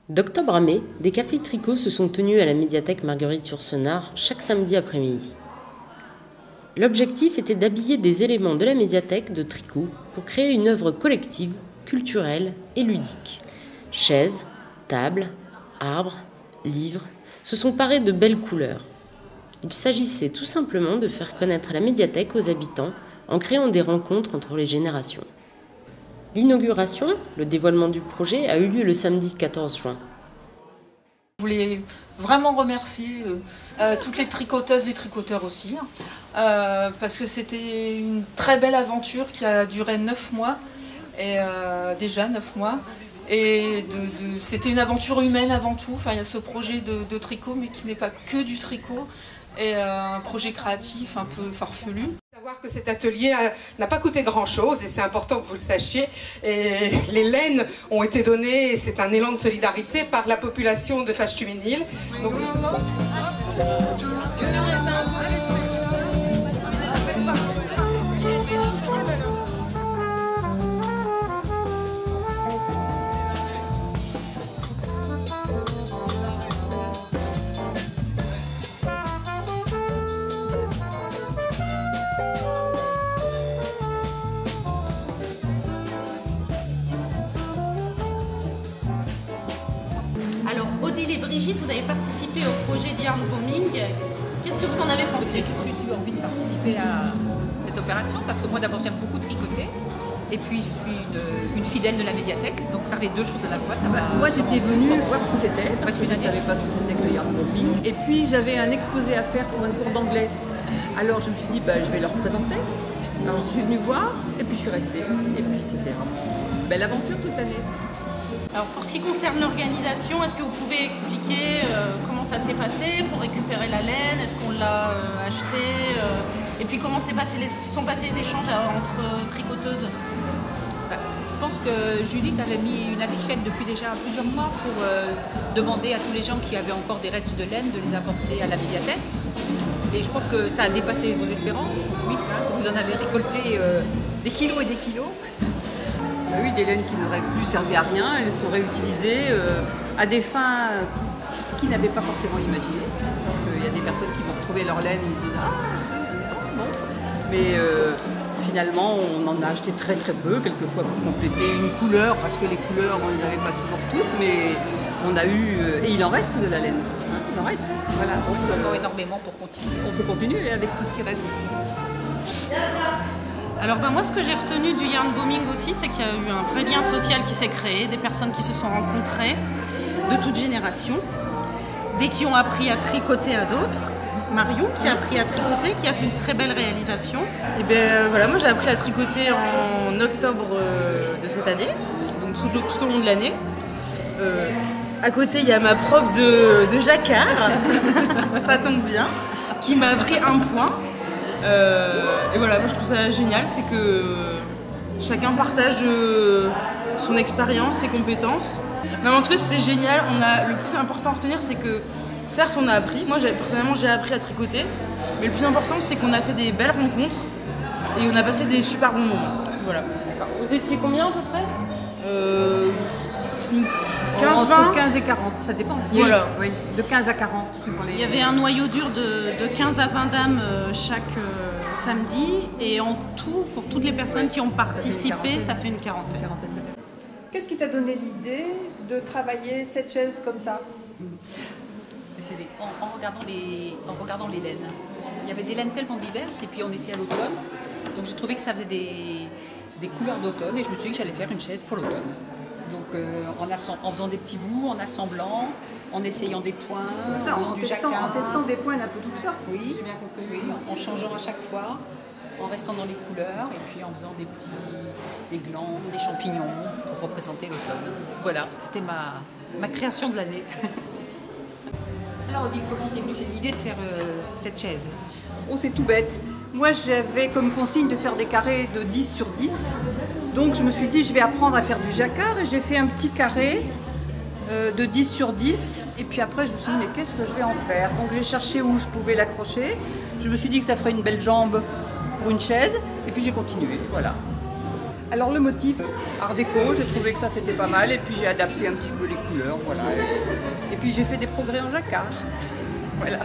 D'octobre à mai, des cafés tricot se sont tenus à la médiathèque Marguerite-Yourcenar chaque samedi après-midi. L'objectif était d'habiller des éléments de la médiathèque de tricot pour créer une œuvre collective, culturelle et ludique. Chaises, tables, arbres, livres se sont parés de belles couleurs. Il s'agissait tout simplement de faire connaître la médiathèque aux habitants en créant des rencontres entre les générations. L'inauguration, le dévoilement du projet, a eu lieu le samedi 14 juin. Je voulais vraiment remercier toutes les tricoteuses, les tricoteurs aussi, parce que c'était une très belle aventure qui a duré 9 mois, et déjà 9 mois. Et c'était une aventure humaine avant tout. Enfin, il y a ce projet de tricot, mais qui n'est pas que du tricot, et un projet créatif un peu farfelu. Savoir que cet atelier n'a pas coûté grand-chose, et c'est important que vous le sachiez. Et les laines ont été données, et c'est un élan de solidarité par la population de Faches-Tuménil. Donc, Alors, Odile et Brigitte, vous avez participé au projet Yarn Bombing. Qu'est-ce que vous en avez pensé? J'ai tout de suite eu envie de participer à cette opération parce que moi d'abord j'aime beaucoup tricoter et puis je suis une fidèle de la médiathèque, donc faire les deux choses à la fois ça va. Moi j'étais venue voir ce que c'était parce que je ne savais pas ce que c'était que le Yarn Bombing. Et puis j'avais un exposé à faire pour un cours d'anglais. Alors je me suis dit je vais leur présenter. Alors je suis venue voir et puis je suis restée. Et puis c'était vraiment une belle aventure toute l'année. Alors, pour ce qui concerne l'organisation, est-ce que vous pouvez expliquer comment ça s'est passé pour récupérer la laine? Est-ce qu'on l'a acheté? Et puis comment se sont passés les échanges entre tricoteuses? Je pense que Judith avait mis une affichette depuis déjà plusieurs mois pour demander à tous les gens qui avaient encore des restes de laine de les apporter à la médiathèque. Et je crois que ça a dépassé vos espérances. Oui, vous en avez récolté des kilos et des kilos. Oui, des laines qui n'auraient plus servi à rien, elles sont réutilisées à des fins qu'ils n'avaient pas forcément imaginées. Parce qu'il y a des personnes qui vont retrouver leur laine, ils se disent bon. Mais finalement, on en a acheté très très peu, quelquefois pour compléter une couleur, parce que les couleurs, on ne les avait pas toujours toutes, mais on a eu. Et il en reste de la laine. Il en reste. Voilà. Donc c'est encore énormément pour continuer. On peut continuer avec tout ce qui reste. Alors moi ce que j'ai retenu du Yarn Bombing aussi, c'est qu'il y a eu un vrai lien social qui s'est créé, des personnes qui se sont rencontrées de toutes générations, des qui ont appris à tricoter à d'autres. Marion qui a appris à tricoter, qui a fait une très belle réalisation. Et bien voilà, moi j'ai appris à tricoter en octobre de cette année, donc tout au long de l'année. À côté il y a ma prof de jacquard, ça tombe bien, qui m'a appris un point. Et voilà, moi je trouve ça génial, c'est que chacun partage son expérience, ses compétences. Non, mais en tout cas c'était génial. Le plus important à retenir, c'est que certes on a appris, moi personnellement j'ai appris à tricoter, mais le plus important c'est qu'on a fait des belles rencontres et on a passé des super bons moments. Voilà. Vous étiez combien à peu près 15, 20 Entre 15 et 40, ça dépend. Voilà. Oui, de 15 à 40. Il y avait un noyau dur de 15 à 20 dames chaque samedi, et en tout, pour toutes les personnes qui ont participé, ça fait une quarantaine. Qu'est-ce qui t'a donné l'idée de travailler cette chaise comme ça? En regardant les laines. Il y avait des laines tellement diverses et puis on était à l'automne. Donc j'ai trouvé que ça faisait des couleurs d'automne et je me suis dit que j'allais faire une chaise pour l'automne. Donc en faisant des petits bouts, en assemblant, en essayant des points, en faisant du jacquard. En testant des points un peu toutes sortes. Oui, oui, en changeant à chaque fois, en restant dans les couleurs et puis en faisant des glands, des champignons pour représenter l'automne. Voilà, c'était ma création de l'année. Alors Odile, comment t'es venue cette idée de faire cette chaise? Oh, c'est tout bête. Moi, j'avais comme consigne de faire des carrés de 10 sur 10. Donc, je me suis dit, je vais apprendre à faire du jacquard. Et j'ai fait un petit carré de 10 sur 10. Et puis après, je me suis dit, mais qu'est-ce que je vais en faire? Donc, j'ai cherché où je pouvais l'accrocher. Je me suis dit que ça ferait une belle jambe pour une chaise. Et puis, j'ai continué. Voilà. Alors le motif art déco, j'ai trouvé que ça c'était pas mal et puis j'ai adapté un petit peu les couleurs, voilà. Et puis j'ai fait des progrès en jacquard, voilà.